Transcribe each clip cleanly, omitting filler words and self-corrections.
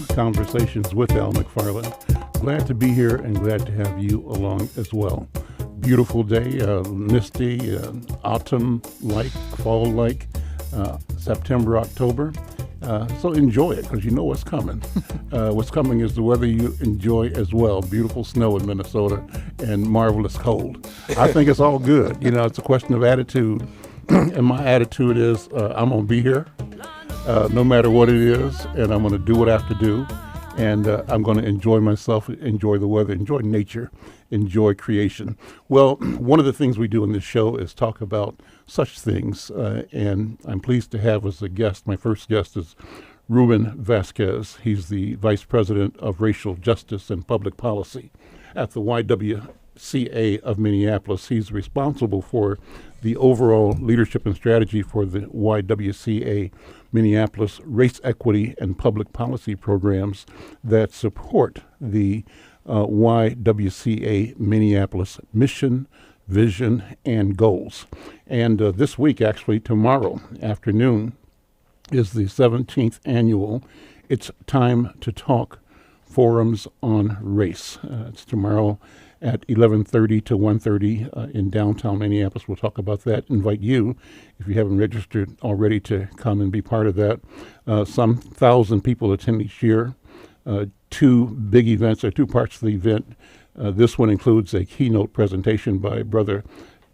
Conversations with Al McFarland. Glad to be here and glad to have you along as well. Beautiful day, misty, autumn-like, fall-like, September, October. So enjoy it because you know what's coming. What's coming is the weather you enjoy as well. Beautiful snow in Minnesota and marvelous cold. I think it's all good. You know, it's a question of attitude. And my attitude is I'm going to be here no matter what it is, and I'm going to do what I have to do. And I'm going to enjoy myself, enjoy the weather, enjoy nature, enjoy creation. Well, one of the things we do in this show is talk about such things. And I'm pleased to have as a guest, my first guest is Ruben Vasquez. He's the Vice President of Racial Justice and Public Policy at the YWCA of Minneapolis. He's responsible for the overall leadership and strategy for the YWCA Minneapolis race equity and public policy programs that support the YWCA Minneapolis mission, vision, and goals. And this week, actually tomorrow afternoon, is the 17th annual It's Time to Talk Forums on Race. It's tomorrow at 11:30 to 1:30 in downtown Minneapolis. We'll talk about that. Invite you, if you haven't registered already, to come and be part of that. Some 1,000 people attend each year. Two big events, or two parts of the event. This one includes a keynote presentation by Brother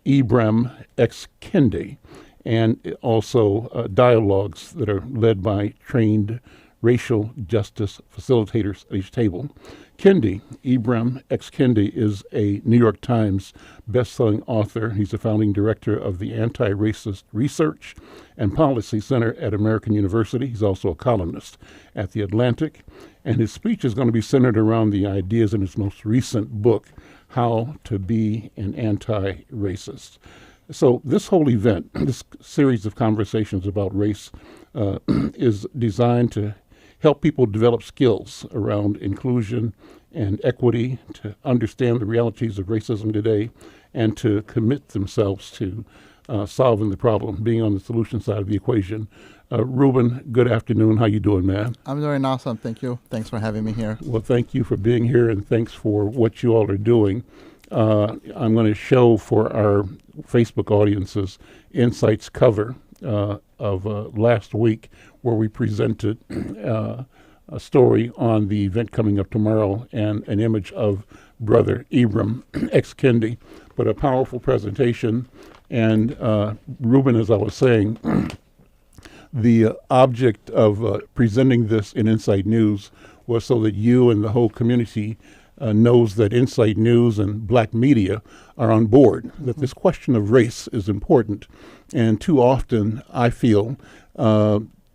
Ibram X. Kendi, and also dialogues that are led by trained racial justice facilitators at each table. Kendi, Ibram X. Kendi, is a New York Times best-selling author. He's the founding director of the Anti-Racist Research and Policy Center at American University. He's also a columnist at The Atlantic. And his speech is going to be centered around the ideas in his most recent book, How to Be an Anti-Racist. So this whole event, this series of conversations about race, is designed to help people develop skills around inclusion and equity, to understand the realities of racism today, and to commit themselves to solving the problem, being on the solution side of the equation. Ruben, good afternoon. How you doing, man? I'm doing awesome. Thank you. Thanks for having me here. Well, thank you for being here, and thanks for what you all are doing. I'm going to show for our Facebook audiences Insights cover of last week, where we presented a story on the event coming up tomorrow and an image of Brother Ibram X. Kendi, but a powerful presentation. And Ruben, as I was saying, the object of presenting this in Insight News was so that you and the whole community knows that Insight News and black media are on board, that this question of race is important. And too often, I feel,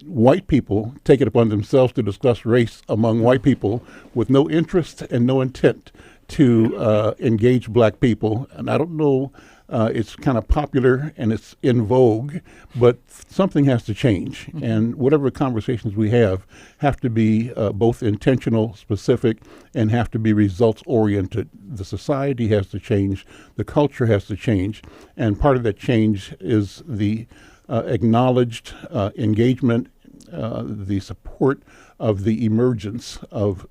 white people take it upon themselves to discuss race among white people with no interest and no intent to engage black people. And I don't know, it's kind of popular and it's in vogue, but something has to change. Mm-hmm. And whatever conversations we have to be both intentional, specific, and have to be results-oriented. The society has to change. The culture has to change. And part of that change is the acknowledged engagement, the support of the emergence of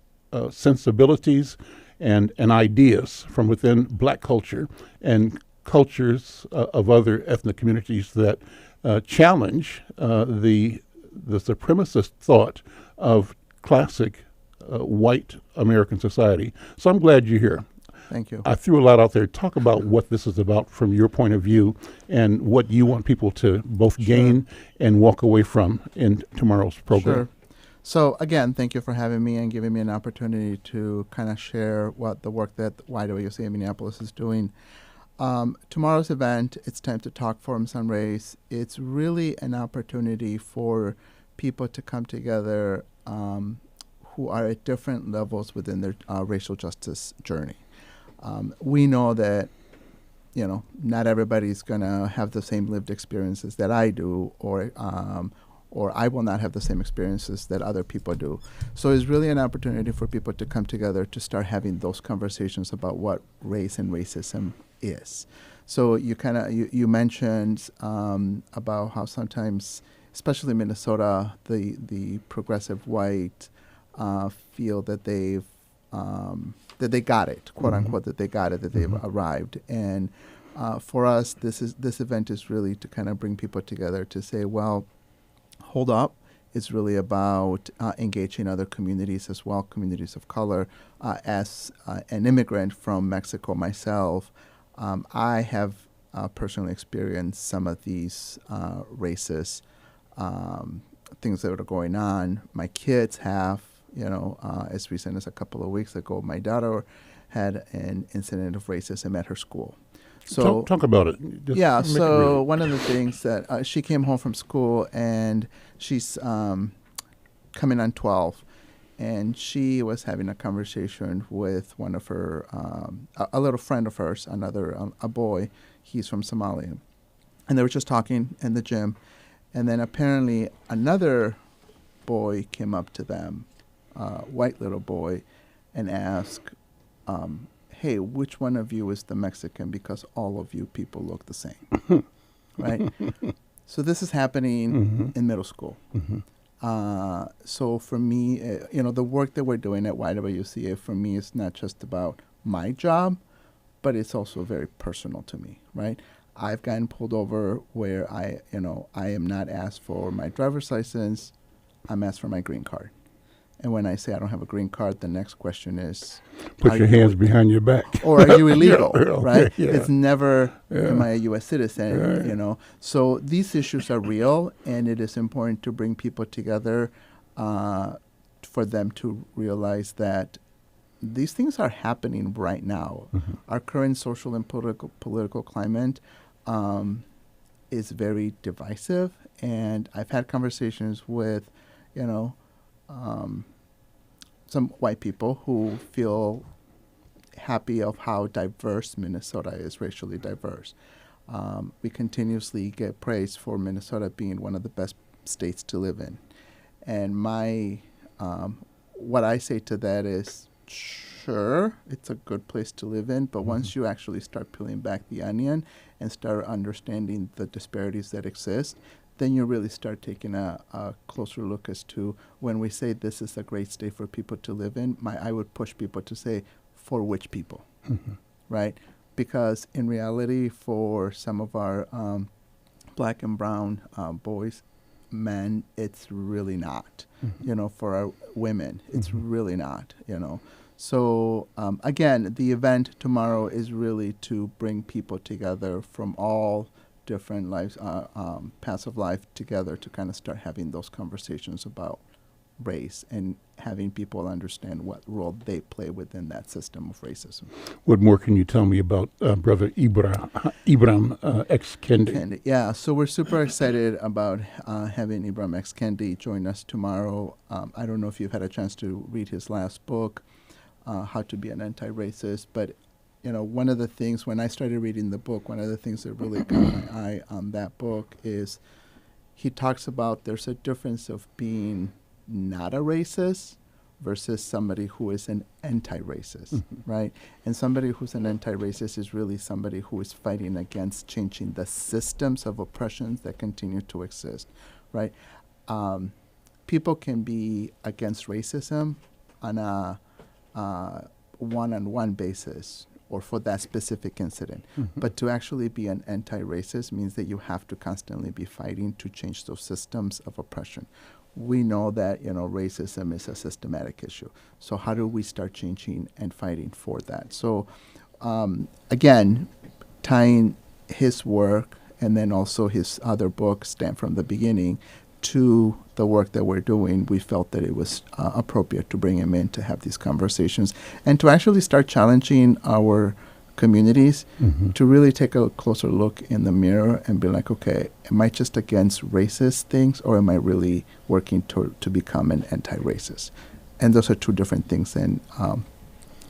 sensibilities and ideas from within black culture and cultures of other ethnic communities that challenge the supremacist thought of classic white American society. So I'm glad you're here. Thank you. I threw a lot out there. Talk about what this is about from your point of view and what you want people to both gain and walk away from in tomorrow's program. Sure. So again, thank you for having me and giving me an opportunity to kind of share what the work that YWCA Minneapolis is doing. Tomorrow's event, It's Time to Talk Forums on Race. It's really an opportunity for people to come together who are at different levels within their racial justice journey. We know that, not everybody's going to have the same lived experiences that I do, or I will not have the same experiences that other people do. So it's really an opportunity for people to come together to start having those conversations about what race and racism is. So you mentioned about how sometimes, especially in Minnesota, the progressive white feel that they've that they got it, quote unquote, that they got it, that they've arrived. And for us, this event is really to kind of bring people together to say, well, hold up. It's really about engaging other communities as well, communities of color. As an immigrant from Mexico myself, I have personally experienced some of these racist things that are going on. My kids have, as recent as a couple of weeks ago, my daughter had an incident of racism at her school. So talk about it. Just yeah. make it So real. one of the things that she came home from school and she's coming on 12, and she was having a conversation with one of her a little friend of hers, a boy. He's from Somalia, and they were just talking in the gym, and then apparently another boy came up to them, white little boy, and asked, hey, which one of you is the Mexican? Because all of you people look the same, right? So this is happening in middle school. So for me, the work that we're doing at YWCA, for me, is not just about my job, but it's also very personal to me, right? I've gotten pulled over where I am not asked for my driver's license. I'm asked for my green card. And when I say I don't have a green card, the next question is, Put your hands behind your back. or are you illegal, Yeah, okay, right? yeah. It's never, Yeah. am I a U.S. citizen, Right. So these issues are real, and it is important to bring people together for them to realize that these things are happening right now. Our current social and political climate is very divisive, and I've had conversations with, some white people who feel happy of how diverse Minnesota is, racially diverse. We continuously get praise for Minnesota being one of the best states to live in. And what I say to that is, sure, it's a good place to live in, but once you actually start peeling back the onion and start understanding the disparities that exist, then you really start taking a closer look as to when we say this is a great state for people to live in, I would push people to say, for which people, right? Because in reality, for some of our black and brown boys, men, it's really not. For our women, it's really not, So, again, the event tomorrow is really to bring people together from all different lives, paths of life together to kind of start having those conversations about race and having people understand what role they play within that system of racism. What more can you tell me about Brother Ibram X. Kendi? Kendi. Yeah, so we're super excited about having Ibram X. Kendi join us tomorrow. I don't know if you've had a chance to read his last book, How to Be an Anti-Racist, but one of the things, when I started reading the book, one of the things that really caught my eye on that book is he talks about there's a difference of being not a racist versus somebody who is an anti-racist, right? And somebody who's an anti-racist is really somebody who is fighting against changing the systems of oppressions that continue to exist, right? People can be against racism on a one-on-one basis or for that specific incident. But to actually be an anti-racist means that you have to constantly be fighting to change those systems of oppression. We know that, racism is a systematic issue. So how do we start changing and fighting for that? So, again, tying his work and then also his other book, Stand From the Beginning, to the work that we're doing, we felt that it was appropriate to bring him in to have these conversations and to actually start challenging our communities to really take a closer look in the mirror and be like, okay, am I just against racist things or am I really working to become an anti-racist? And those are two different things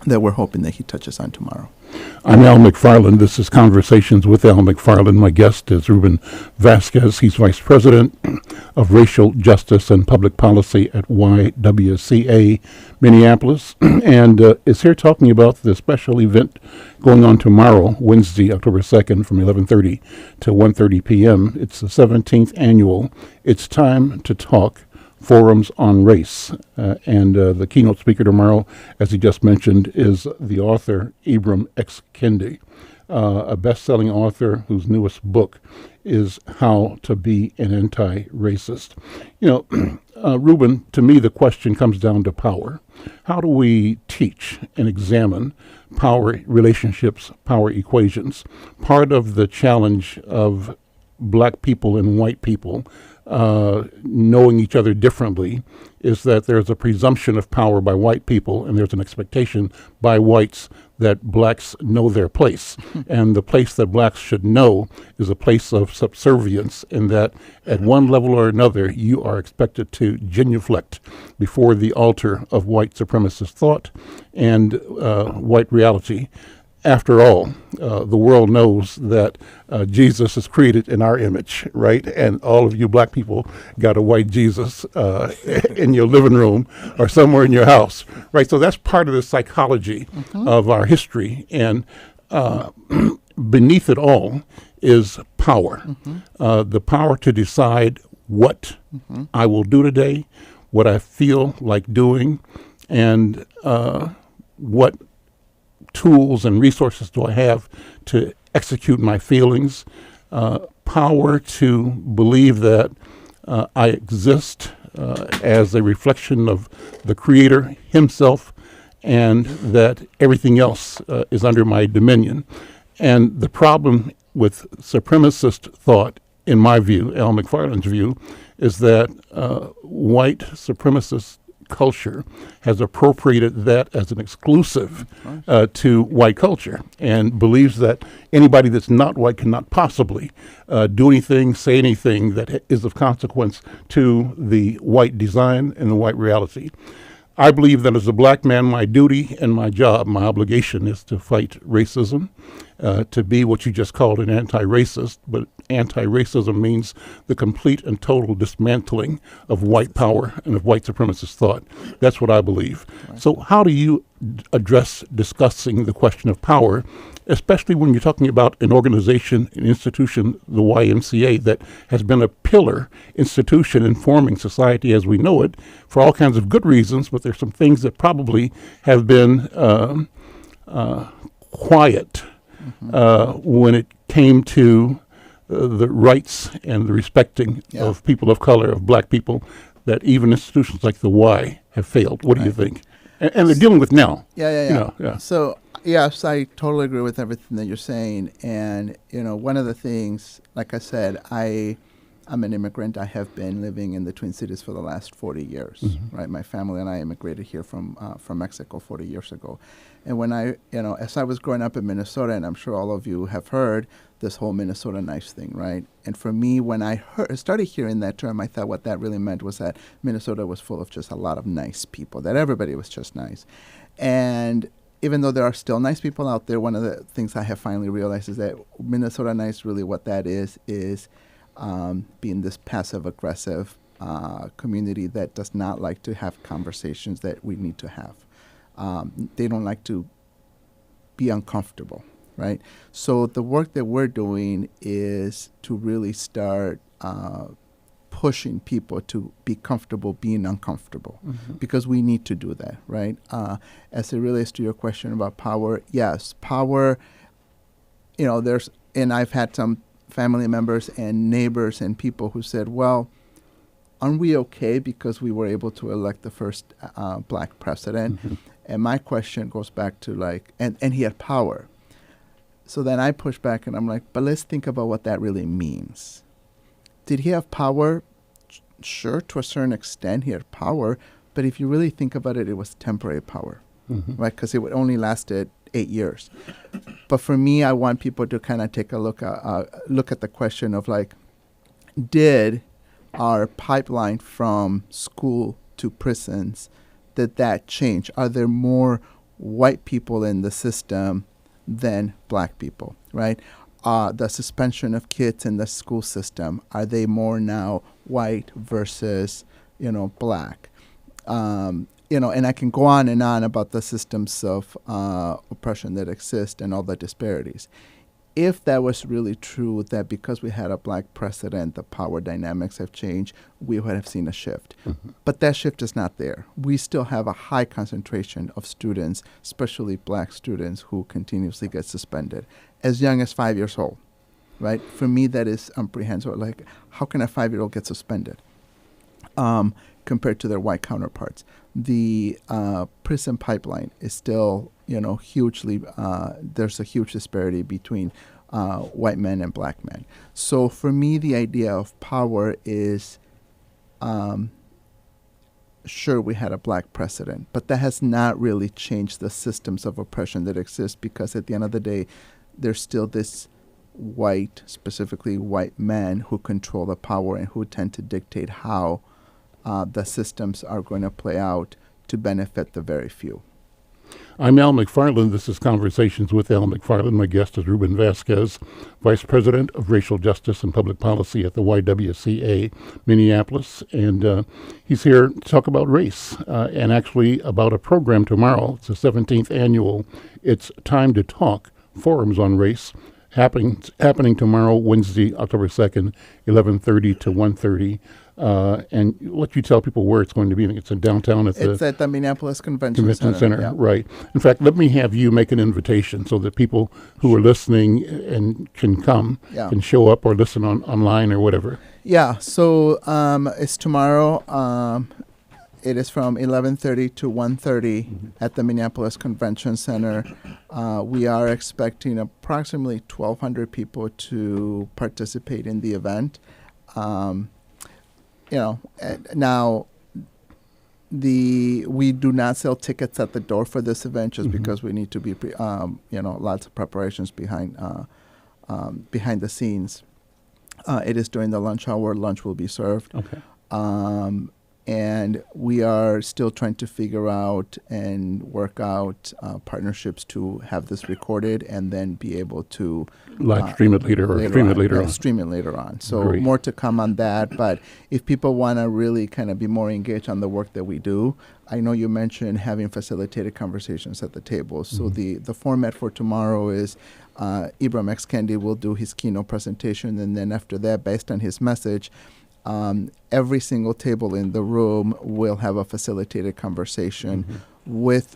that we're hoping that he touches on tomorrow. I'm Al McFarland. This is Conversations with Al McFarland. My guest is Ruben Vasquez. He's Vice President of Racial Justice and Public Policy at YWCA Minneapolis, and is here talking about the special event going on tomorrow, Wednesday, October 2nd, from 11:30 to 1:30 p.m. It's the 17th annual It's Time to Talk forums on race. And the keynote speaker tomorrow, as he just mentioned, is the author Ibram X. Kendi, a best-selling author whose newest book is How to Be an Anti-Racist. You know, Ruben, to me the question comes down to power. How do we teach and examine power relationships, power equations? Part of the challenge of black people and white people knowing each other differently is that there's a presumption of power by white people, and there's an expectation by whites that blacks know their place. And the place that blacks should know is a place of subservience, in that at one level or another, you are expected to genuflect before the altar of white supremacist thought and white reality. After all, the world knows that Jesus is created in our image, right? And all of you black people got a white Jesus in your living room or somewhere in your house, right? So that's part of the psychology of our history. And beneath it all is power, the power to decide what I will do today, what I feel like doing, and what tools and resources do I have to execute my feelings, power to believe that I exist as a reflection of the Creator himself, and that everything else is under my dominion. And the problem with supremacist thought, in my view, Al McFarland's view, is that white supremacist culture has appropriated that as an exclusive to white culture, and believes that anybody that's not white cannot possibly do anything, say anything that is of consequence to the white design and the white reality. I believe that as a black man, my duty and my job, my obligation, is to fight racism, to be what you just called an anti-racist, but anti-racism means the complete and total dismantling of white power and of white supremacist thought. That's what I believe. Right. So how do you address discussing the question of power, especially when you're talking about an organization, an institution, the YMCA, that has been a pillar institution in forming society as we know it for all kinds of good reasons, but there's some things that probably have been quiet when it came to the rights and the respecting of people of color, of black people, that even institutions like the Y have failed. What do you think? And they're dealing with now. You know, So, yes, I totally agree with everything that you're saying. And, you know, one of the things, like I said, I'm an immigrant. I have been living in the Twin Cities for the last 40 years, right? My family and I immigrated here from Mexico 40 years ago. And when as I was growing up in Minnesota, and I'm sure all of you have heard this whole Minnesota nice thing, right? And for me, when I started hearing that term, I thought what that really meant was that Minnesota was full of just a lot of nice people, that everybody was just nice. And even though there are still nice people out there, one of the things I have finally realized is that Minnesota nice, really what that is being this passive-aggressive community that does not like to have conversations that we need to have. They don't like to be uncomfortable, right? So the work that we're doing is to really start pushing people to be comfortable being uncomfortable, because we need to do that, right? As it relates to your question about power, yes, power, and I've had some family members and neighbors and people who said, well, aren't we okay because we were able to elect the first black president? And my question goes back to and he had power. So then I push back and I'm like, but let's think about what that really means. Did he have power? Sure, to a certain extent he had power, but if you really think about it, it was temporary power, right? Because it only lasted 8 years. But for me, I want people to kind of take a look at the question of did our pipeline from school to prisons, did that change? Are there more white people in the system than black people, right? The suspension of kids in the school system, are they more now white versus, black? And I can go on and on about the systems of oppression that exist and all the disparities. if that was really true, that because we had a black president, the power dynamics have changed, we would have seen a shift. But that shift is not there. We still have a high concentration of students, especially black students, who continuously get suspended as young as 5 years old, right? For me, that is comprehensible. Like, how can a 5-year-old get suspended compared to their white counterparts? The prison pipeline is still, hugely, there's a huge disparity between white men and black men. So for me, the idea of power is, sure, we had a black president, but that has not really changed the systems of oppression that exist, because at the end of the day, there's still this white, specifically white men, who control the power and who tend to dictate how the systems are going to play out to benefit the very few. I'm Al McFarland. This is Conversations with Al McFarland. My guest is Ruben Vasquez, Vice President of Racial Justice and Public Policy at the YWCA Minneapolis. And he's here to talk about race and actually about a program tomorrow. It's the 17th annual It's Time to Talk Forums on Race, happening tomorrow, Wednesday, October 2nd, 11:30 to 1:30. And let you tell people where it's going to be. I think it's in downtown It's at the Minneapolis Convention Center. Yeah. Right. In fact, let me have you make an invitation so that people who are listening and can come can show up or listen online or whatever. Yeah. So it's tomorrow. It is from 11:30 to 1:30 at the Minneapolis Convention Center. We are expecting approximately 1,200 people to participate in the event. Now, we do not sell tickets at the door for this event, just because we need to be, lots of preparations behind the scenes. It is during the lunch hour. Lunch will be served. Okay. And we are still trying to figure out and work out partnerships to have this recorded and then be able to live stream it later or stream it later on. Stream it later on. So Great. More to come on that. But if people want to really kind of be more engaged on the work that we do, I know you mentioned having facilitated conversations at the table. So the format for tomorrow is Ibram X. Kendi will do his keynote presentation, and then after that, based on his message, every single table in the room will have a facilitated conversation with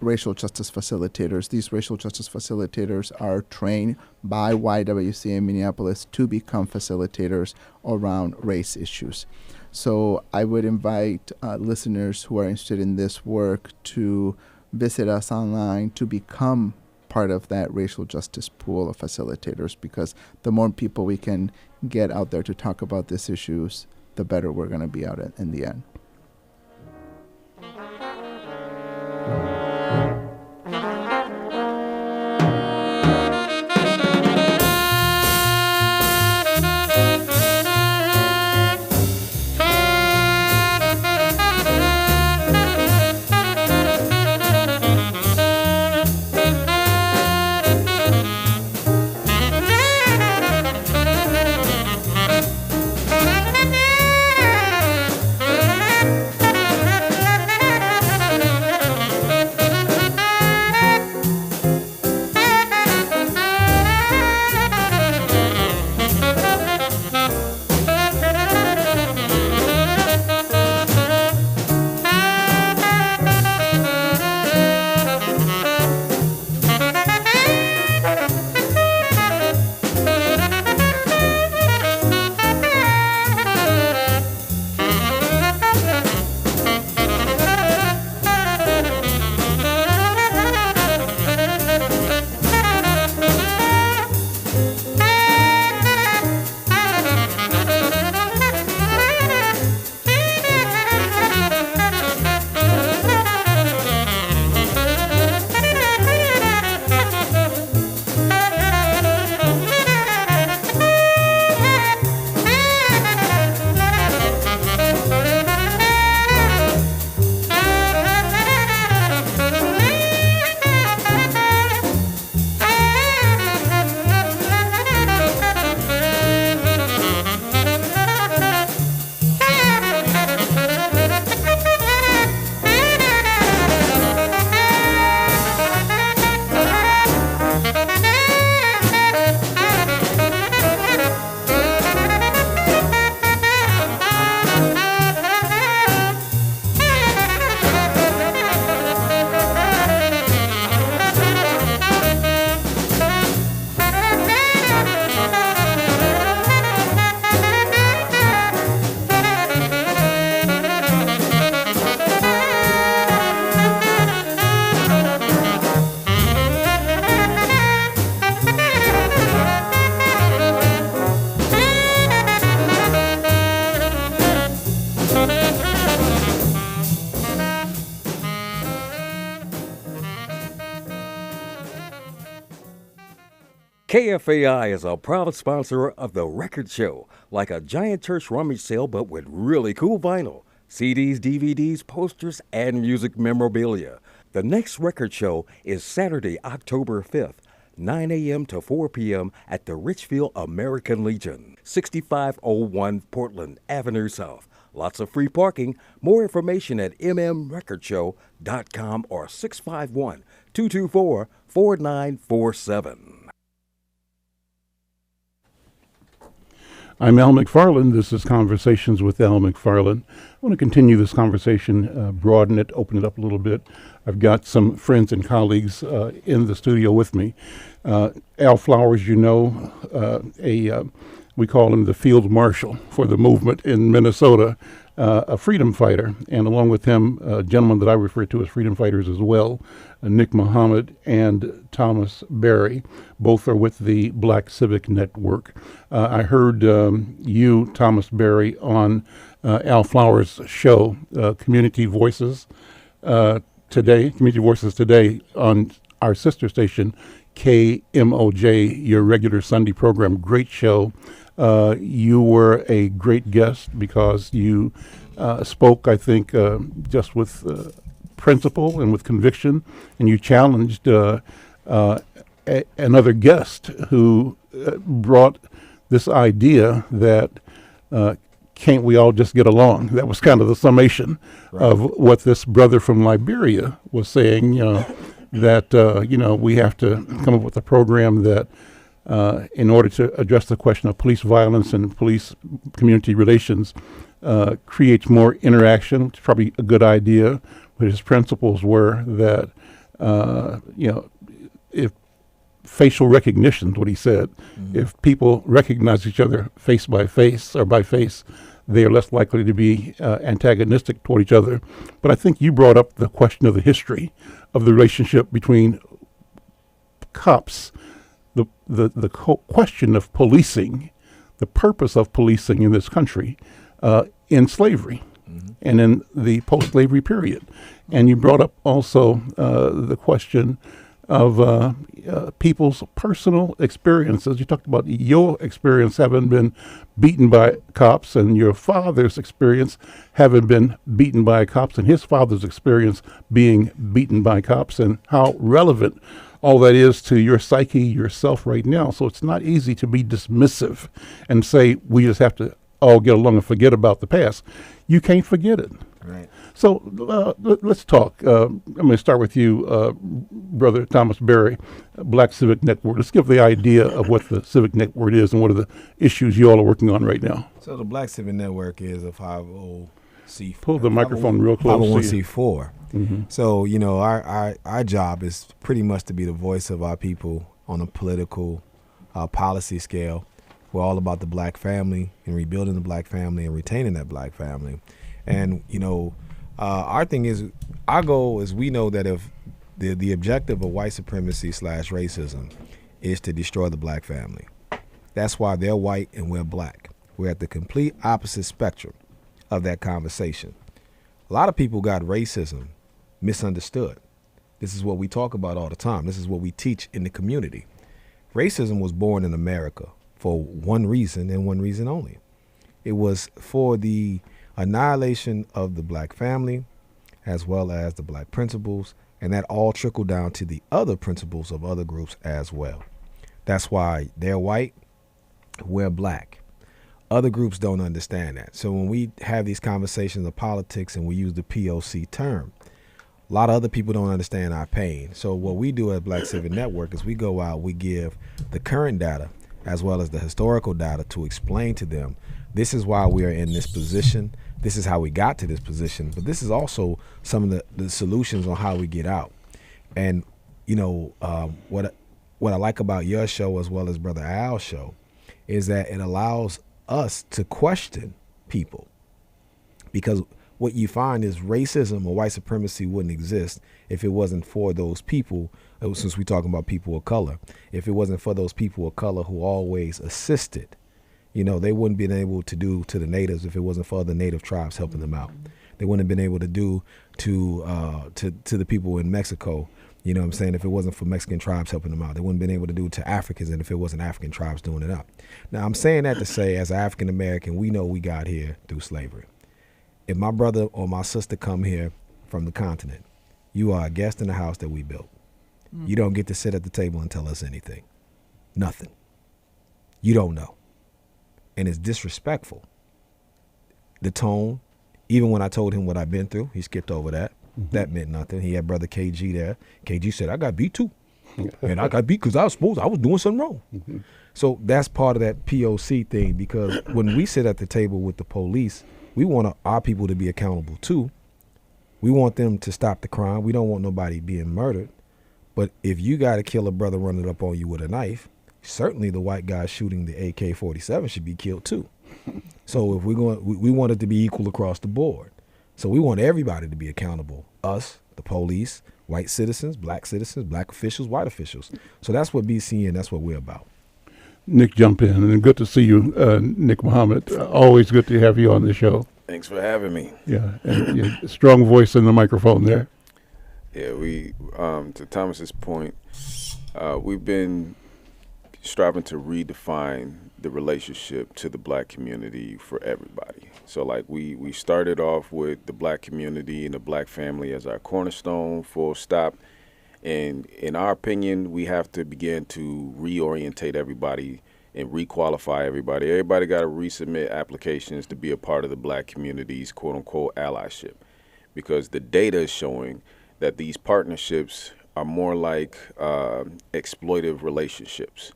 racial justice facilitators. These racial justice facilitators are trained by YWCA Minneapolis to become facilitators around race issues. So I would invite listeners who are interested in this work to visit us online to become part of that racial justice pool of facilitators, because the more people we can get out there to talk about these issues, the better we're going to be out in the end. KFAI is a proud sponsor of The Record Show, like a giant church rummage sale but with really cool vinyl, CDs, DVDs, posters, and music memorabilia. The next record show is Saturday, October 5th, 9 a.m. to 4 p.m. at the Richfield American Legion, 6501 Portland Avenue South. Lots of free parking. More information at mmrecordshow.com or 651-224-4947. I'm Al McFarland. This is Conversations with Al McFarland. I want to continue this conversation, broaden it, open it up a little bit. I've got some friends and colleagues in the studio with me. Al Flowers, you know, we call him the field marshal for the movement in Minnesota, a freedom fighter. And along with him, a gentleman that I refer to as freedom fighters as well, Nick Muhammad and Thomas Berry. Both are with the Black Civic Network. I heard you, Thomas Berry, on Al Flowers' show, Community Voices Today on our sister station, KMOJ, your regular Sunday program. Great show. You were a great guest because you spoke, I think, just with principle and with conviction, and you challenged another guest who brought this idea that can't we all just get along? That was kind of the summation of what this brother from Liberia was saying, that we have to come up with a program that in order to address the question of police violence and police community relations, creates more interaction. It's probably a good idea, but his principles were that, if facial recognition, what he said, if people recognize each other face by face or by face, they are less likely to be antagonistic toward each other. But I think you brought up the question of the history of the relationship between cops, the question of policing, the purpose of policing in this country in slavery and in the post-slavery period. And you brought up also the question of people's personal experiences. You talked about your experience having been beaten by cops and your father's experience having been beaten by cops and his father's experience being beaten by cops, and how relevant all that is to your psyche, yourself right now. So it's not easy to be dismissive and say we just have to all get along and forget about the past. You can't forget it. Right. So let's talk. I'm going to start with you, Brother Thomas Berry, Black Civic Network. Let's give the idea of what the Civic Network is and what are the issues you all are working on right now. So the Black Civic Network is a 50C4. Pull the microphone real close. 501c4. So, our job is pretty much to be the voice of our people on a political policy scale. We're all about the black family and rebuilding the black family and retaining that black family. And, our thing is, our goal is, we know that if the objective of white supremacy / racism is to destroy the black family. That's why they're white and we're black. We're at the complete opposite spectrum of that conversation. A lot of people got racism misunderstood. This is what we talk about all the time. This is what we teach in the community. Racism was born in America for one reason and one reason only. It was for the annihilation of the black family as well as the black principles, and that all trickled down to the other principles of other groups as well. That's why they're white, we're black. Other groups don't understand that. So when we have these conversations of politics and we use the POC term, a lot of other people don't understand our pain. So what we do at Black Civic Network is we go out, we give the current data as well as the historical data to explain to them, this is why we are in this position, this is how we got to this position, but this is also some of the solutions on how we get out. And what I like about your show as well as Brother Al's show is that it allows us to question people, because what you find is racism or white supremacy wouldn't exist if it wasn't for those people, since we're talking about people of color, if it wasn't for those people of color who always assisted. They wouldn't have been able to do to the natives if it wasn't for the native tribes helping them out. They wouldn't have been able to do to the people in Mexico You know what I'm saying? If it wasn't for Mexican tribes helping them out, they wouldn't have been able to do it to Africans, and if it wasn't African tribes doing it up. Now, I'm saying that to say, as an African American, we know we got here through slavery. If my brother or my sister come here from the continent, you are a guest in the house that we built. You don't get to sit at the table and tell us anything. Nothing. You don't know. And it's disrespectful. The tone, even when I told him what I've been through, he skipped over that. That meant nothing. He had brother KG there. KG said, I got beat too. And I got beat because I was doing something wrong. So that's part of that POC thing, because when we sit at the table with the police, we want our people to be accountable too. We want them to stop the crime. We don't want nobody being murdered. But if you got to kill a brother running up on you with a knife, certainly the white guy shooting the AK-47 should be killed too. So if we want it to be equal across the board. So we want everybody to be accountable. Us, the police, white citizens, black officials, white officials. So that's what BCN, that's what we're about. Nick, jump in, and good to see you, Nick Muhammad. Always good to have you on the show. Thanks for having me. Yeah, and strong voice in the microphone there. Yeah, we, to Thomas's point, we've been striving to redefine the relationship to the black community for everybody. So like we started off with the black community and the black family as our cornerstone, full stop. And in our opinion, we have to begin to reorientate everybody and requalify everybody. Everybody got to resubmit applications to be a part of the black community's quote unquote allyship, because the data is showing that these partnerships are more like exploitive relationships.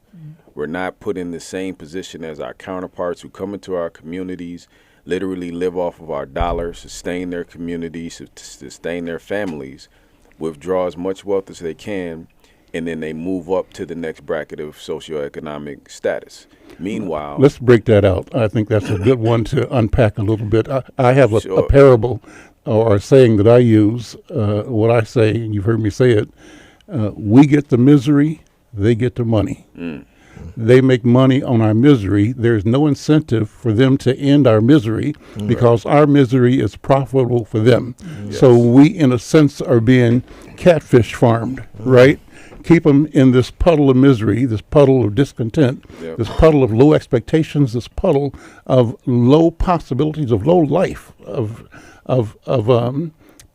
We're not put in the same position as our counterparts who come into our communities, literally live off of our dollars, sustain their communities, sustain their families, withdraw as much wealth as they can, and then they move up to the next bracket of socioeconomic status. Meanwhile, let's break that out. I think that's a good one to unpack a little bit. I have a Sure. parable or a saying that I use. What I say, and you've heard me say it, we get the misery, they get the money. They make money on our misery. There's no incentive for them to end our misery because our misery is profitable for them. So we, in a sense, are being catfish farmed, right? Keep them in this puddle of misery, this puddle of discontent, this puddle of low expectations, this puddle of low possibilities, of low life, of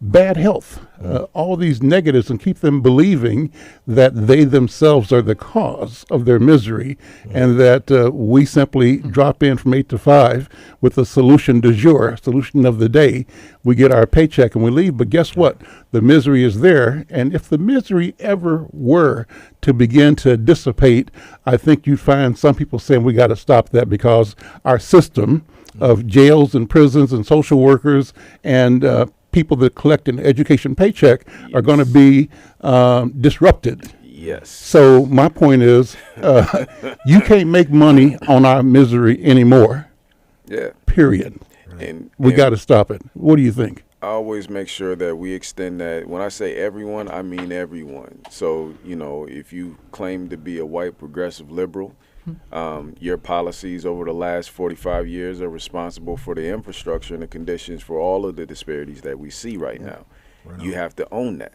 bad health, all these negatives, and keep them believing that they themselves are the cause of their misery, and that we simply drop in from 8 to 5 with a solution du jour, solution of the day. We get our paycheck and we leave, but guess what? The misery is there, and if the misery ever were to begin to dissipate, I think you'd find some people saying we got to stop that, because our system of jails and prisons and social workers and people that collect an education paycheck are going to be disrupted. yes. So my point is, you can't make money on our misery anymore, Yeah. period. And We got to stop it. What do you think? I always make sure that we extend that. When I say everyone, I mean everyone. So, you know, if you claim to be a white progressive liberal, your policies over the last 45 years are responsible for the infrastructure and the conditions for all of the disparities that we see right now. You have to own that.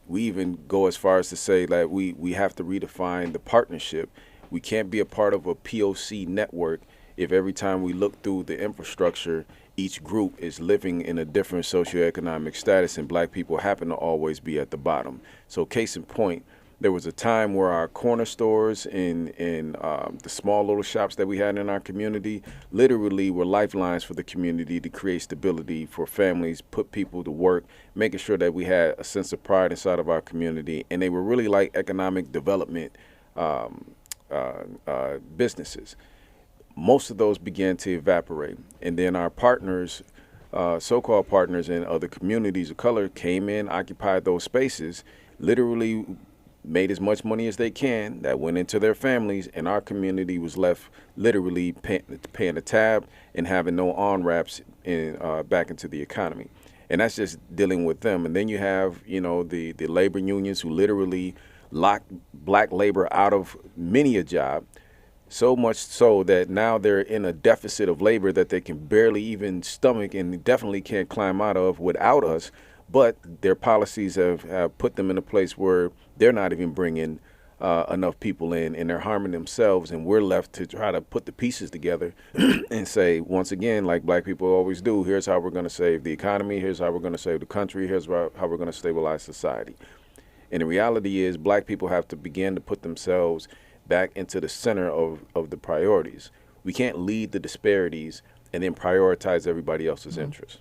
We even go as far as to say that we have to redefine the partnership. We can't be a part of a POC network if every time we look through the infrastructure, each group is living in a different socioeconomic status, and black people happen to always be at the bottom. So case in point, there was a time where our corner stores and the small little shops that we had in our community literally were lifelines for the community to create stability for families, put people to work, making sure that we had a sense of pride inside of our community. And they were really like economic development businesses. Most of those began to evaporate. And then our partners, so-called partners in other communities of color, came in, occupied those spaces, literally made as much money as they can, that went into their families, and our community was left literally paying the tab and having no on-ramps back into the economy. And that's just dealing with them. And then you have, you know, the labor unions who literally locked black labor out of many a job, so much so that now they're in a deficit of labor that they can barely even stomach and definitely can't climb out of without us. but their policies have put them in a place where they're not even bringing enough people in, and they're harming themselves, and we're left to try to put the pieces together and say, once again, like black people always do, here's how we're going to save the economy, here's how we're going to save the country, here's how we're going to stabilize society. And the reality is black people have to begin to put themselves back into the center of the priorities. We can't lead the disparities and then prioritize everybody else's interests.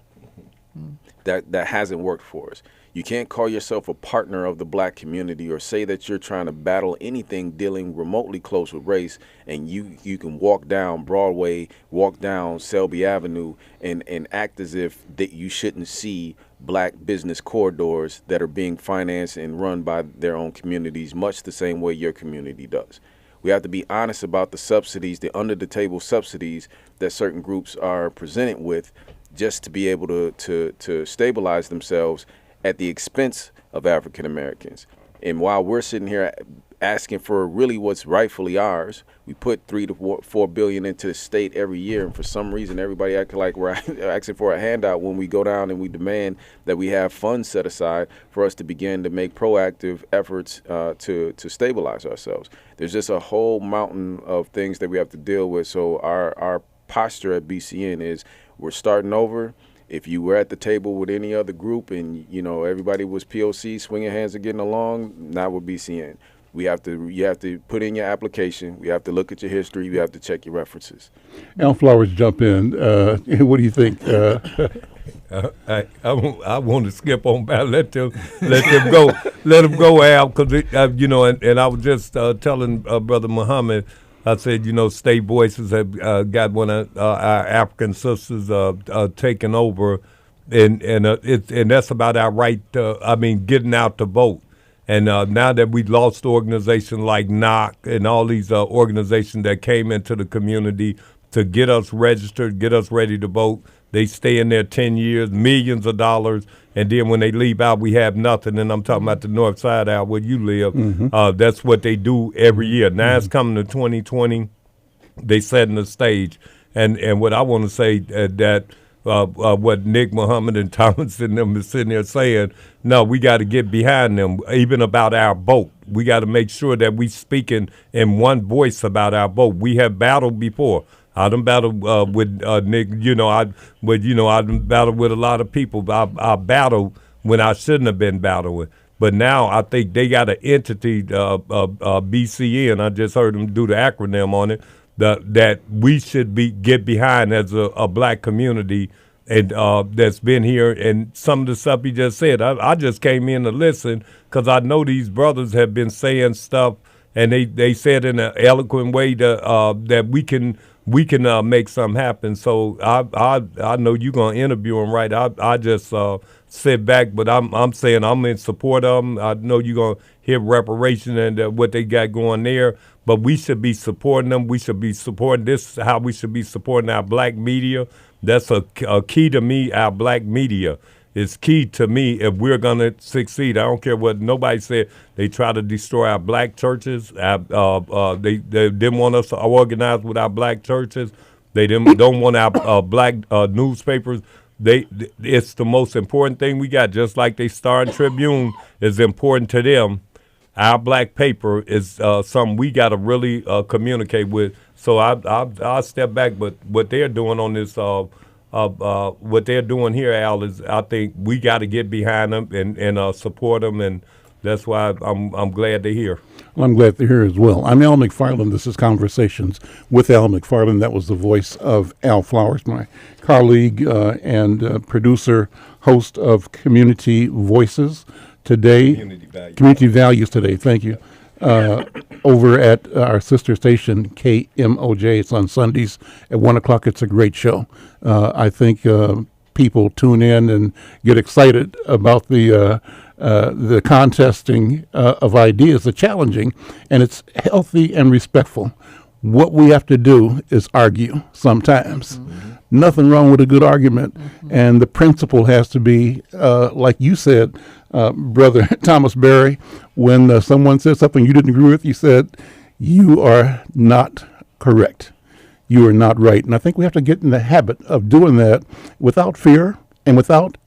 That hasn't worked for us. You can't call yourself a partner of the black community or say that you're trying to battle anything dealing remotely close with race, and you can walk down Broadway, walk down Selby Avenue, and act as if that you shouldn't see black business corridors that are being financed and run by their own communities, much the same way your community does. We have to be honest about the subsidies, the under-the-table subsidies that certain groups are presented with just to be able to stabilize themselves at the expense of African Americans. And while we're sitting here asking for really what's rightfully ours, we put $3 to $4 billion into the state every year, and for some reason everybody acting like we're asking for a handout when we go down and we demand that we have funds set aside for us to begin to make proactive efforts to stabilize ourselves. There's just a whole mountain of things that we have to deal with. So our posture at BCN is we're starting over. If you were at the table with any other group and, you know, everybody was POC, swinging hands and getting along, not with BCN. You have to put in your application. We have to look at your history. We have to check your references. Al Flowers, jump in. What do you think? I want to skip on by. Let them go. Let them go, Al, because you know. And I was just telling Brother Muhammad. I said, you know, State Voices have got one of our African sisters taking over, and that's about our right. Getting out to vote. And now that we lost organizations like NOC and all these organizations that came into the community to get us registered, get us ready to vote, they stay in there 10 years, millions of dollars, and then when they leave out, we have nothing. And I'm talking about the north side out where you live. Mm-hmm. That's what they do every year. Now it's coming to 2020. They setting the stage. And what I want to say that what Nick Muhammad and Thomas and them is sitting there saying, no, we got to get behind them, even about our vote. We got to make sure that we speaking in one voice about our vote. We have battled before. I done battled with Nick, I done battled with a lot of people. I battled when I shouldn't have been battling. But now I think they got an entity, BCN, I just heard them do the acronym on it, that we should get behind as a black community and that's been here. And some of the stuff he just said, I just came in to listen because I know these brothers have been saying stuff, and they said in an eloquent way that we can make something happen. So I know you're gonna interview them, right? I just sit back, but I'm saying I'm in support of them. I know you're gonna hear reparation and what they got going there, but we should be supporting them. We should be supporting this. Is how we should be supporting our black media. That's a key to me. Our black media is key to me if we're gonna succeed. I don't care what nobody said. They try to destroy our black churches. They didn't want us to organize with our black churches. They don't want our black newspapers. It's the most important thing we got. Just like they Star and Tribune is important to them. Our black paper is something we got to really communicate with. So I'll step back, but what they're doing on this, what they're doing here, Al, is I think we got to get behind them and support them, and that's why I'm glad they're here. Well, I'm glad they're here as well. I'm Al McFarland. This is Conversations with Al McFarland. That was the voice of Al Flowers, my colleague and producer, host of Community Voices today. Community Values today. Thank you. Over at our sister station, KMOJ. It's on Sundays at 1 o'clock. It's a great show. I think people tune in and get excited about the contesting of ideas, the challenging, and it's healthy and respectful. What we have to do is argue sometimes. Mm-hmm. Nothing wrong with a good argument. Mm-hmm. And the principle has to be, like you said, Brother Thomas Berry, when someone said something you didn't agree with, you said, you are not correct. You are not right. And I think we have to get in the habit of doing that without fear and without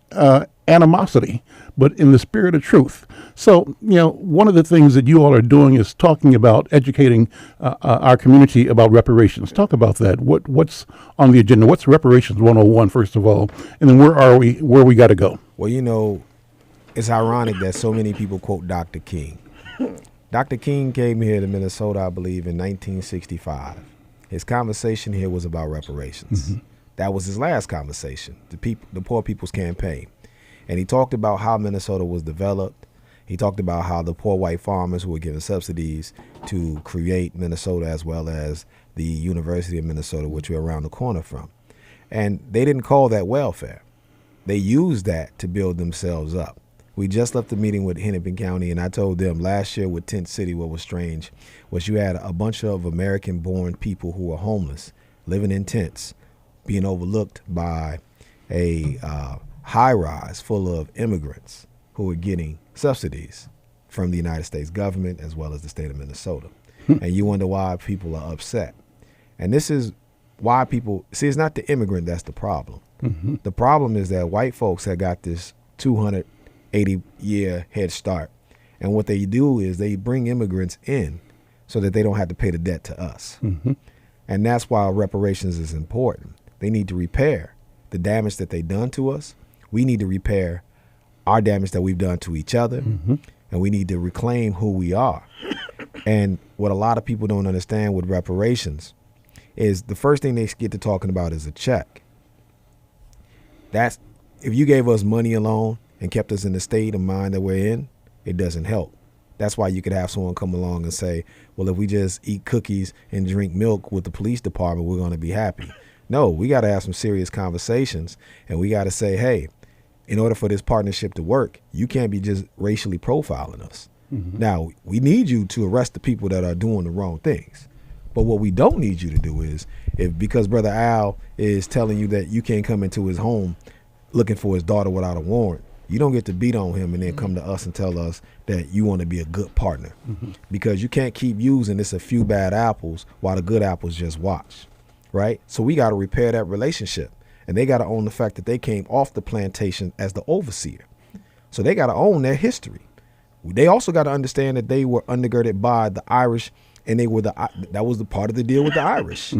animosity, but in the spirit of truth. So, one of the things that you all are doing is talking about educating our community about reparations. Talk about that. What's on the agenda? What's Reparations 101, first of all? And then where we got to go? Well, it's ironic that so many people quote Dr. King. Dr. King came here to Minnesota, I believe, in 1965. His conversation here was about reparations. That was his last conversation, the Poor People's Campaign. And he talked about how Minnesota was developed. He talked about how the poor white farmers who were given subsidies to create Minnesota, as well as the University of Minnesota, which we're around the corner from. And they didn't call that welfare. They used that to build themselves up. We just left the meeting with Hennepin County, and I told them last year with Tent City, what was strange was you had a bunch of American-born people who were homeless, living in tents, being overlooked by a high-rise full of immigrants who were getting subsidies from the United States government as well as the state of Minnesota. And you wonder why people are upset. And this is why people, see, it's not the immigrant that's the problem. The problem is that white folks have got this 280-year head start. And what they do is they bring immigrants in so that they don't have to pay the debt to us. And that's why reparations is important. They need to repair the damage that they've done to us. We need to repair our damage that we've done to each other. And we need to reclaim who we are. And what a lot of people don't understand with reparations is the first thing they get to talking about is a check. That's, if you gave us money alone and kept us in the state of mind that we're in, it doesn't help. That's why you could have someone come along and say, well, if we just eat cookies and drink milk with the police department, we're going to be happy. No, we got to have some serious conversations, and we got to say, hey, in order for this partnership to work, you can't be just racially profiling us. Now, we need you to arrest the people that are doing the wrong things. But what we don't need you to do is, because Brother Al is telling you that you can't come into his home looking for his daughter without a warrant, you don't get to beat on him and then come to us and tell us that you want to be a good partner. Because you can't keep using this a few bad apples while the good apples just watch, right? So we got to repair that relationship. And they got to own the fact that they came off the plantation as the overseer. So they got to own their history. They also got to understand that they were undergirded by the Irish, and that was the part of the deal with the Irish.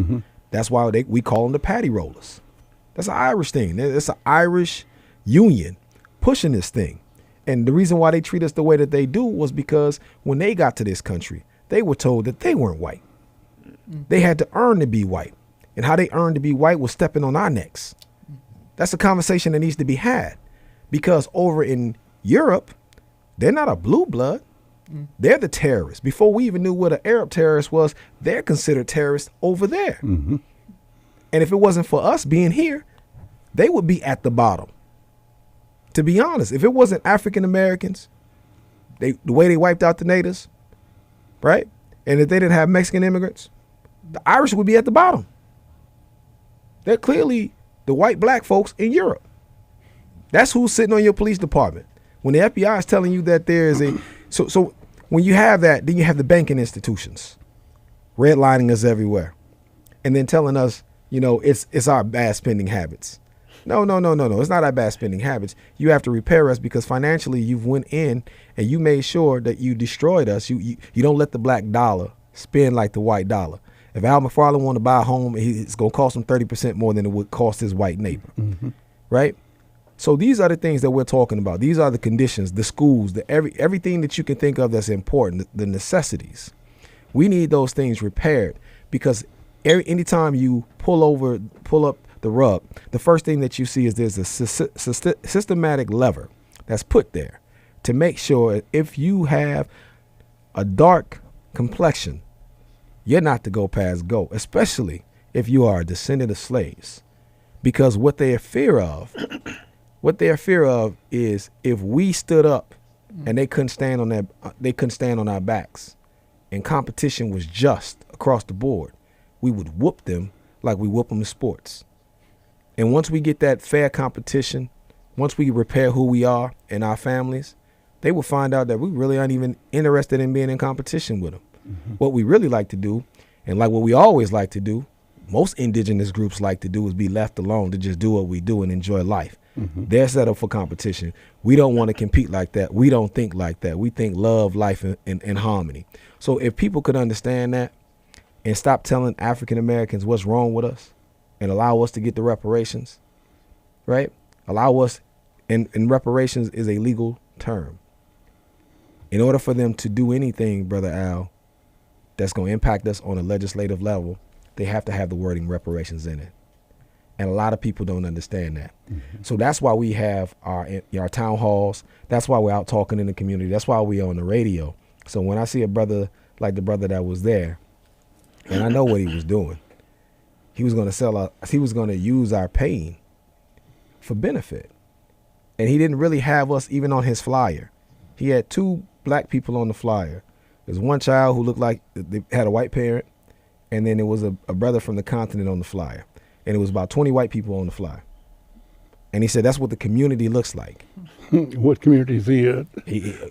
That's why we call them the patty rollers. That's an Irish thing. It's an Irish union pushing this thing. And the reason why they treat us the way that they do was because when they got to this country, they were told that they weren't white. They had to earn to be white. And how they earned to be white was stepping on our necks. That's a conversation that needs to be had. Because over in Europe, they're not a blue blood. They're the terrorists. Before we even knew what an Arab terrorist was, they're considered terrorists over there. And if it wasn't for us being here, they would be at the bottom. To be honest, if it wasn't African Americans, the way they wiped out the natives, right? And if they didn't have Mexican immigrants, the Irish would be at the bottom. They're clearly the white black folks in Europe. That's who's sitting on your police department. When the FBI is telling you that there is so when you have that, then you have the banking institutions redlining us everywhere, and then telling us, it's our bad spending habits. No. It's not our bad spending habits. You have to repair us because financially you've went in and you made sure that you destroyed us. You don't let the black dollar spend like the white dollar. If Al McFarland want to buy a home, it's going to cost him 30% more than it would cost his white neighbor, right? So these are the things that we're talking about. These are the conditions, the schools, everything that you can think of that's important, the necessities. We need those things repaired because anytime you pull up the rug, the first thing that you see is there's a systematic lever that's put there to make sure if you have a dark complexion, you're not to go past go, especially if you are a descendant of slaves. Because what they are fear of is if we stood up and they couldn't stand on our backs and competition was just across the board, we would whoop them like we whoop them in sports. And once we get that fair competition, once we repair who we are and our families, they will find out that we really aren't even interested in being in competition with them. What we really like to do, and like what we always like to do, most indigenous groups like to do, is be left alone to just do what we do and enjoy life. They're set up for competition. We don't want to compete like that. We don't think like that. We think love, life, and harmony. So if people could understand that and stop telling African Americans what's wrong with us and allow us to get the reparations, right? Allow us, and reparations is a legal term. In order for them to do anything, Brother Al, that's going to impact us on a legislative level, they have to have the wording reparations in it. And a lot of people don't understand that. So that's why we have our town halls. That's why we're out talking in the community. That's why we're on the radio. So when I see a brother like the brother that was there, and I know what he was doing, he was going to use our pain for benefit. And he didn't really have us even on his flyer. He had 2 black people on the flyer. There's one child who looked like they had a white parent, and then there was a brother from the continent on the flyer. And it was about 20 white people on the flyer. And he said, that's what the community looks like. What community is he at?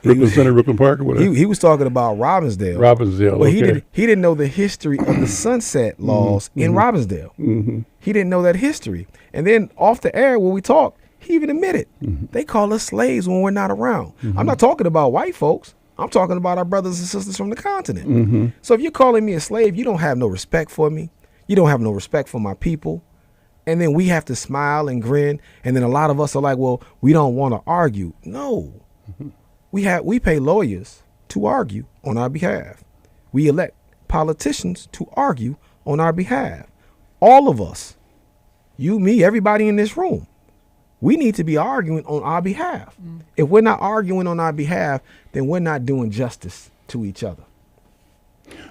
Brooklyn Center, Brooklyn Park, or whatever? He was talking about Robbinsdale. Robbinsdale, But okay. he didn't know the history of the sunset laws in Robbinsdale. He didn't know that history. And then off the air when we talked, he even admitted they call us slaves when we're not around. I'm not talking about white folks. I'm talking about our brothers and sisters from the continent. So if you're calling me a slave, you don't have no respect for me. You don't have no respect for my people. And then we have to smile and grin. And then a lot of us are like, well, we don't want to argue. No. We pay lawyers to argue on our behalf. We elect politicians to argue on our behalf. All of us, you, me, everybody in this room, we need to be arguing on our behalf. If we're not arguing on our behalf, then we're not doing justice to each other.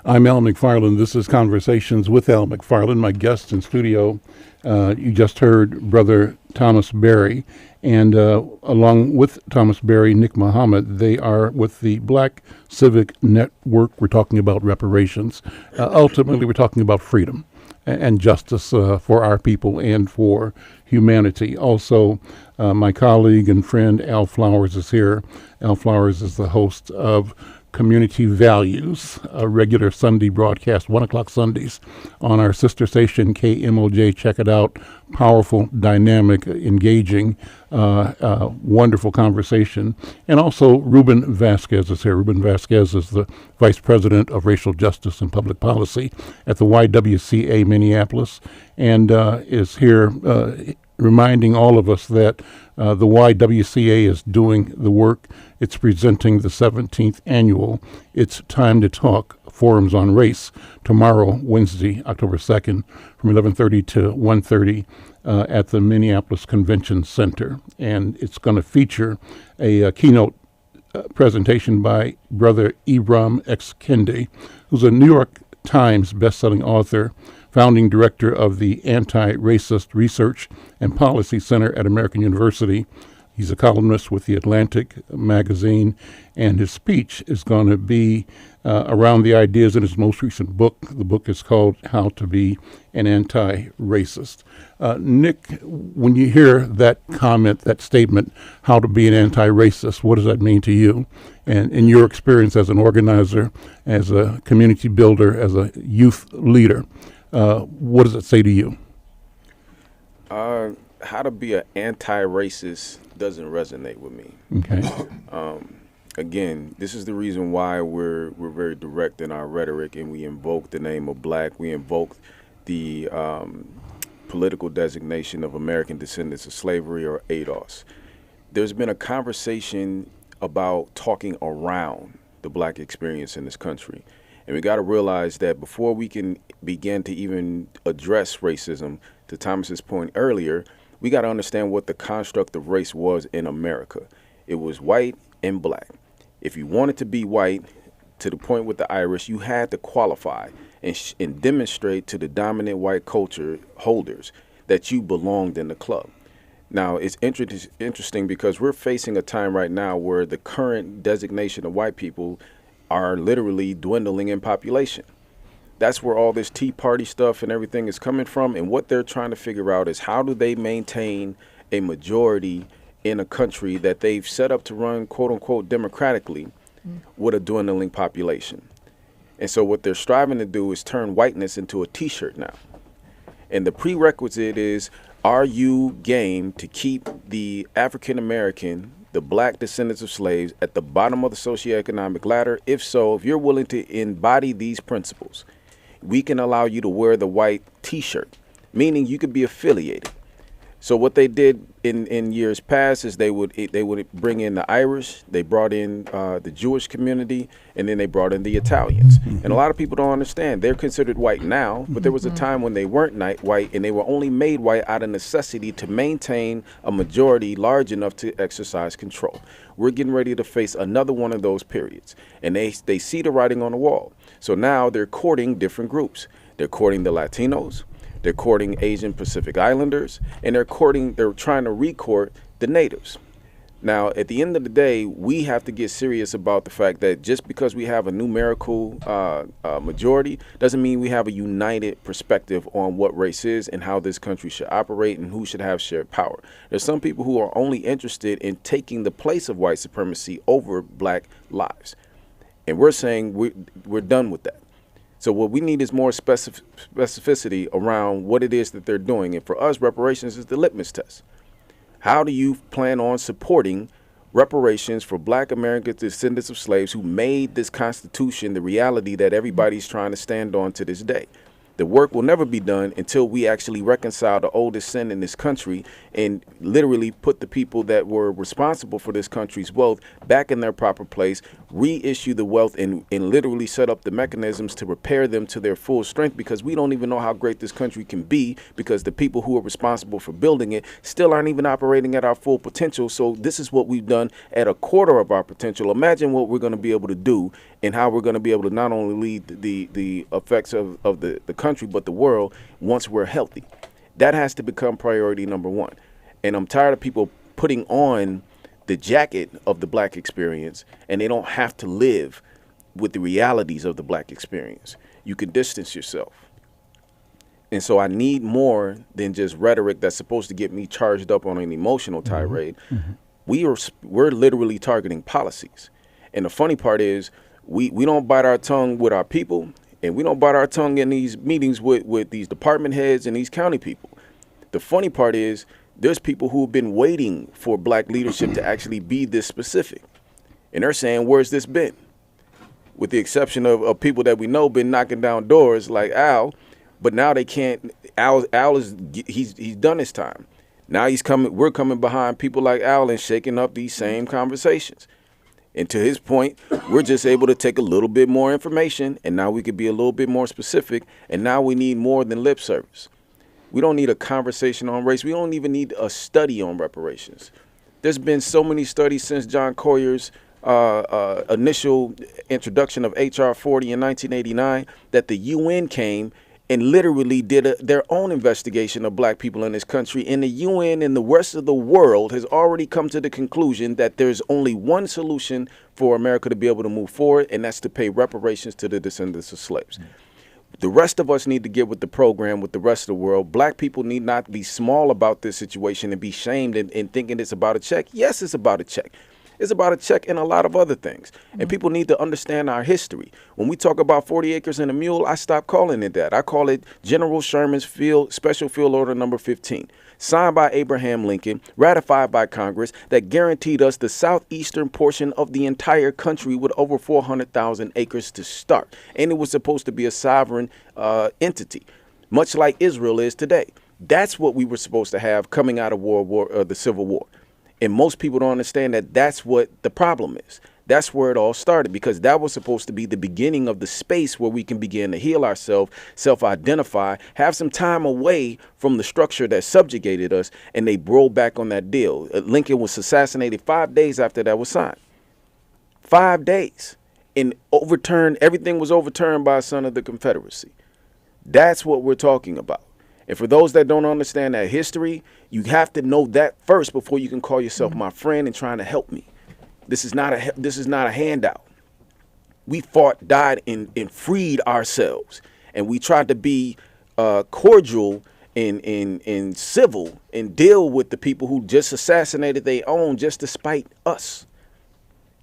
I'm Al McFarland. This is Conversations with Al McFarland. My guest in studio, you just heard Brother Thomas Berry, and along with Thomas Berry, Nick Muhammad, they are with the Black Civic Network. We're talking about reparations. Ultimately, we're talking about freedom and justice for our people and for humanity. Also, my colleague and friend Al Flowers is here. Al Flowers is the host of Community Values, a regular Sunday broadcast, 1 o'clock Sundays on our sister station, KMOJ. Check it out. Powerful, dynamic, engaging, wonderful conversation. And also, Ruben Vasquez is here. Ruben Vasquez is the Vice President of Racial Justice and Public Policy at the YWCA Minneapolis, and is here reminding all of us that the YWCA is doing the work. It's presenting the 17th annual It's Time to Talk Forums on Race tomorrow, Wednesday, October 2nd, from 11:30 to 1:30 at the Minneapolis Convention Center. And it's going to feature a keynote presentation by Brother Ibram X. Kendi, who's a New York Times bestselling author, founding director of the Anti-Racist Research and Policy Center at American University. He's a columnist with The Atlantic magazine, and his speech is going to be around the ideas in his most recent book. The book is called How to Be an Anti-Racist. Nick, when you hear that comment, that statement, how to be an anti-racist, what does that mean to you? And in your experience as an organizer, as a community builder, as a youth leader, what does it say to you? How to be an anti-racist doesn't resonate with me. Okay. Again, this is the reason why we're very direct in our rhetoric, and we invoke the name of black. We invoke the political designation of American descendants of slavery, or ADOS. There's been a conversation about talking around the black experience in this country. And we got to realize that before we can begin to even address racism, to Thomas's point earlier, we got to understand what the construct of race was in America. It was white and black. If you wanted to be white, to the point with the Irish, you had to qualify and demonstrate to the dominant white culture holders that you belonged in the club. Now, it's interesting because we're facing a time right now where the current designation of white people are literally dwindling in population. That's where all this Tea Party stuff and everything is coming from. And what they're trying to figure out is how do they maintain a majority in a country that they've set up to run, quote unquote, democratically with a dwindling population. And so what they're striving to do is turn whiteness into a T-shirt now. And the prerequisite is Are you game to keep the African American, the black descendants of slaves, at the bottom of the socioeconomic ladder? If so, if you're willing to embody these principles, we can allow you to wear the white t-shirt, meaning you could be affiliated. So what they did in years past is they would bring in the Irish, they brought in the Jewish community, and then they brought in the Italians. And a lot of people don't understand. They're considered white now, but there was a time when they weren't white, and they were only made white out of necessity to maintain a majority large enough to exercise control. We're getting ready to face another one of those periods, and they see the writing on the wall. So now they're courting different groups. They're courting the Latinos. They're courting Asian Pacific Islanders, and they're trying to recourt the natives. Now, at the end of the day, we have to get serious about the fact that just because we have a numerical majority doesn't mean we have a united perspective on what race is and how this country should operate and who should have shared power. There's some people who are only interested in taking the place of white supremacy over black lives. And we're saying we're done with that. So what we need is more specificity around what it is that they're doing. And for us, reparations is the litmus test. How do you plan on supporting reparations for black American descendants of slaves who made this Constitution the reality that everybody's trying to stand on to this day? The work will never be done until we actually reconcile the oldest sin in this country and literally put the people that were responsible for this country's wealth back in their proper place, reissue the wealth, and literally set up the mechanisms to repair them to their full strength, because we don't even know how great this country can be because the people who are responsible for building it still aren't even operating at our full potential. So this is what we've done at a quarter of our potential. Imagine what we're going to be able to do and how we're going to be able to not only lead the effects of the country, but the world once we're healthy. That has to become priority number one. And I'm tired of people putting on the jacket of the black experience, and they don't have to live with the realities of the black experience. You can distance yourself. And so I need more than just rhetoric that's supposed to get me charged up on an emotional tirade. We're literally targeting policies. And the funny part is we don't bite our tongue with our people, and we don't bite our tongue in these meetings with these department heads and these county people. The funny part is there's people who have been waiting for black leadership to actually be this specific. And they're saying, where's this been? With the exception of people that we know been knocking down doors like Al, but now they can't. Al he's done his time. Now we're coming behind people like Al and shaking up these same conversations. And to his point, we're just able to take a little bit more information, and now we could be a little bit more specific, and now we need more than lip service. We don't need a conversation on race. We don't even need a study on reparations. There's been so many studies since John Collier's initial introduction of H.R. 40 in 1989 that the UN came and literally did their own investigation of black people in this country. And the UN and the rest of the world has already come to the conclusion that there's only one solution for America to be able to move forward, and that's to pay reparations to the descendants of slaves. The rest of us need to get with the program with the rest of the world. Black people need not be small about this situation and be shamed and thinking it's about a check. Yes, it's about a check. It's about a check and a lot of other things. And people need to understand our history. When we talk about 40 acres and a mule, I stopped calling it that. I call it General Sherman's Special Field Order Number 15, signed by Abraham Lincoln, ratified by Congress, that guaranteed us the southeastern portion of the entire country with over 400,000 acres to start. And it was supposed to be a sovereign entity, much like Israel is today. That's what we were supposed to have coming out of the Civil War. And most people don't understand that that's what the problem is. That's where it all started, because that was supposed to be the beginning of the space where we can begin to heal ourselves, self-identify, have some time away from the structure that subjugated us, and they rolled back on that deal. Lincoln was assassinated 5 days after that was signed. 5 days. And everything was overturned by a son of the Confederacy. That's what we're talking about. And for those that don't understand that history, you have to know that first before you can call yourself my friend and trying to help me. This is not a handout. We fought, died, and freed ourselves. And we tried to be cordial and civil and deal with the people who just assassinated their own just to spite us.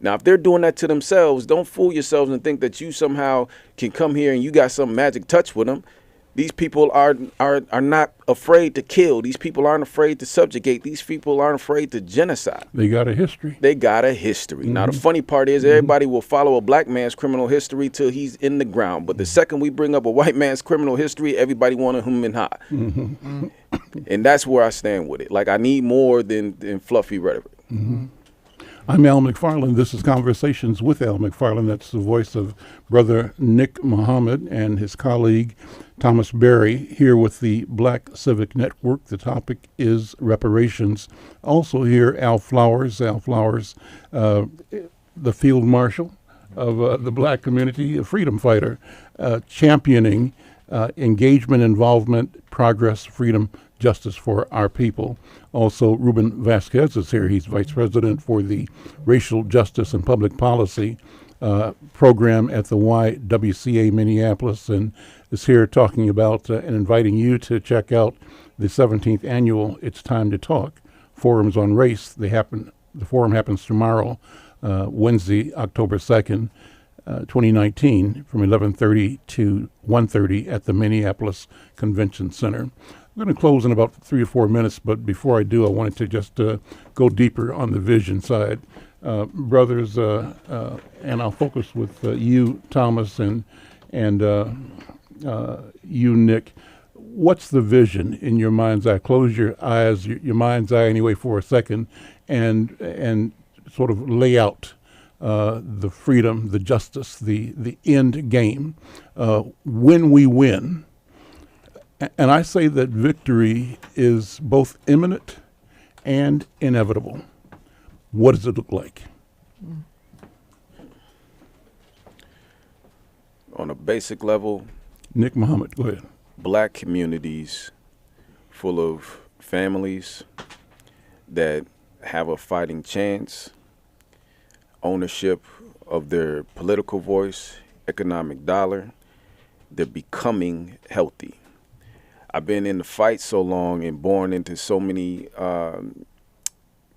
Now, if they're doing that to themselves, don't fool yourselves and think that you somehow can come here and you got some magic touch with them. These people are not afraid to kill. These people aren't afraid to subjugate. These people aren't afraid to genocide. They got a history. They got a history. Now, the funny part is everybody will follow a black man's criminal history till he's in the ground. But the second we bring up a white man's criminal history, everybody want to hum and ha. And that's where I stand with it. Like, I need more than fluffy rhetoric. I'm Al McFarland. This is Conversations with Al McFarland. That's the voice of Brother Nick Muhammad and his colleague Thomas Berry here with the Black Civic Network. The topic is reparations. Also here, Al Flowers. Al Flowers, the field marshal of the black community, a freedom fighter, championing engagement, involvement, progress, freedom, justice for our people. Also, Ruben Vasquez is here. He's vice president for the Racial Justice and Public Policy program at the YWCA Minneapolis, and is here talking about and inviting you to check out the 17th annual It's Time to Talk forums on race. The forum happens tomorrow, Wednesday, October 2nd, 2019, from 11:30 to 1:30 at the Minneapolis Convention Center. I'm going to close in about 3 or 4 minutes, but before I do, I wanted to just go deeper on the vision side. Brothers, and I'll focus with you, Thomas, and you, Nick. What's the vision in your mind's eye? Close your eyes, your mind's eye anyway, for a second, and sort of lay out the freedom, the justice, the end game. When we win, and I say that victory is both imminent and inevitable. What does it look like? On a basic level, Nick Muhammad, go ahead. black communities full of families that have a fighting chance, ownership of their political voice, economic dollar, they're becoming healthy. I've been in the fight so long and born into so many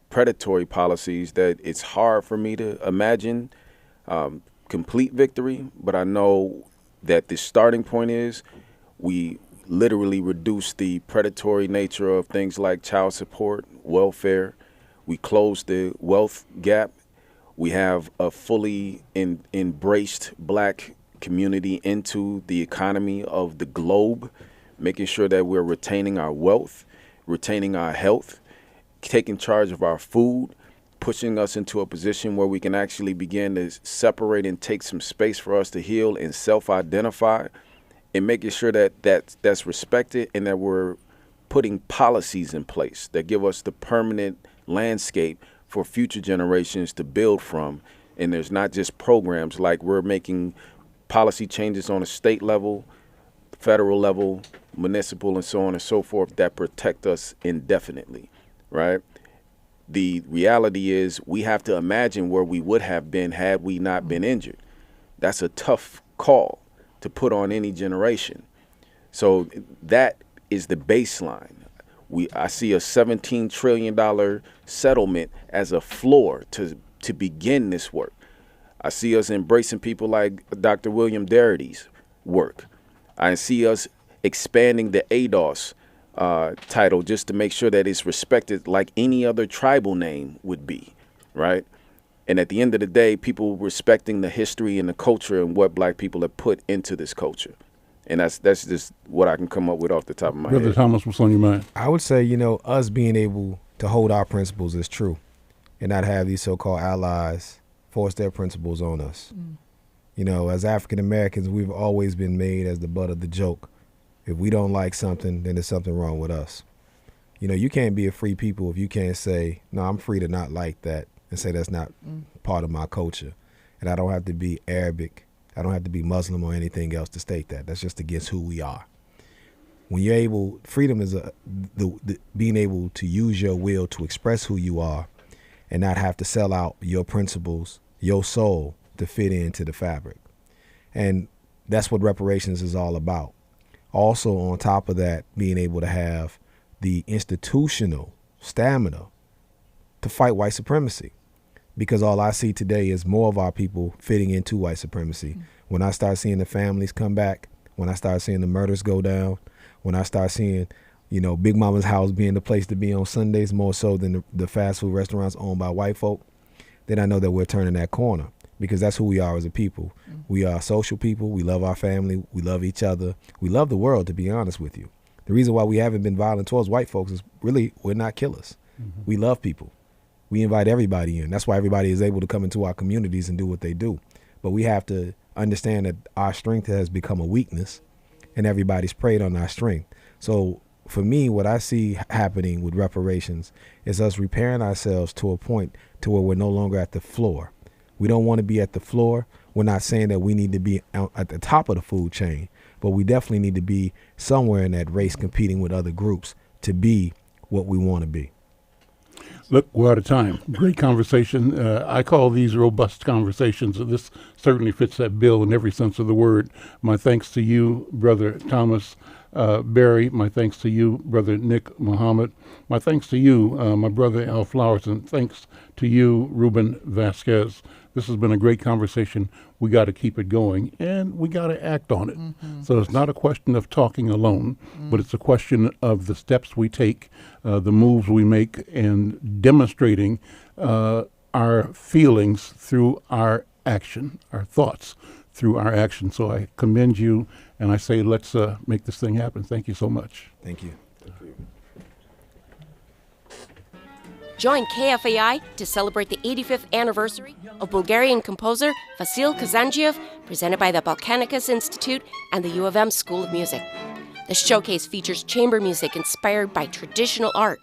predatory policies that it's hard for me to imagine complete victory, but I know that the starting point is we literally reduce the predatory nature of things like child support, welfare. We close the wealth gap. We have a fully embraced black community into the economy of the globe, making sure that we're retaining our wealth, retaining our health, taking charge of our food, pushing us into a position where we can actually begin to separate and take some space for us to heal and self-identify, and making sure that that's respected and that we're putting policies in place that give us the permanent landscape for future generations to build from. And there's not just programs, like we're making policy changes on a state level, federal level, municipal, and so on and so forth that protect us indefinitely, right? The reality is we have to imagine where we would have been had we not been injured. That's a tough call to put on any generation. So that is the baseline. I see a $17 trillion settlement as a floor to begin this work. I see us embracing people like Dr. William Darity's work. I see us expanding the ADOS title just to make sure that it's respected like any other tribal name would be, right? And at the end of the day, people respecting the history and the culture and what black people have put into this culture. And that's just what I can come up with off the top of my Brother head. Thomas, what's on your mind? I would say, us being able to hold our principles is true and not have these so-called allies force their principles on us. As African Americans, we've always been made as the butt of the joke. If we don't like something, then there's something wrong with us. You can't be a free people if you can't say, no, I'm free to not like that, and say that's not part of my culture. And I don't have to be Arabic. I don't have to be Muslim or anything else to state that. That's just against who we are. When you're able, freedom is being able to use your will to express who you are and not have to sell out your principles, your soul, to fit into the fabric. And that's what reparations is all about. Also, on top of that, being able to have the institutional stamina to fight white supremacy. Because all I see today is more of our people fitting into white supremacy. When I start seeing the families come back, when I start seeing the murders go down, when I start seeing, you know, Big Mama's house being the place to be on Sundays more so than the fast food restaurants owned by white folk, then I know that we're turning that corner, because that's who we are as a people. We are social people. We love our family. We love each other. We love the world, to be honest with you. The reason why we haven't been violent towards white folks is really we're not killers. We love people. We invite everybody in. That's why everybody is able to come into our communities and do what they do. But we have to understand that our strength has become a weakness, and everybody's preyed on our strength. So for me, what I see happening with reparations is us repairing ourselves to a point to where we're no longer at the floor. We don't want to be at the floor. We're not saying that we need to be at the top of the food chain, but we definitely need to be somewhere in that race competing with other groups to be what we want to be. Look, we're out of time. Great conversation. I call these robust conversations. This certainly fits that bill in every sense of the word. My thanks to you, Brother Thomas Berry. My thanks to you, Brother Nick Muhammad. My thanks to you, my brother Al Flowers. And thanks to you, Ruben Vasquez. This has been a great conversation. We got to keep it going, and we got to act on it. So it's not a question of talking alone, but it's a question of the steps we take, the moves we make, and demonstrating our feelings through our action, our thoughts through our action. So I commend you, and I say let's make this thing happen. Thank you so much. Thank you. Join KFAI to celebrate the 85th anniversary of Bulgarian composer Vasil Kazandziev, presented by the Balkanicus Institute and the U of M School of Music. The showcase features chamber music inspired by traditional art,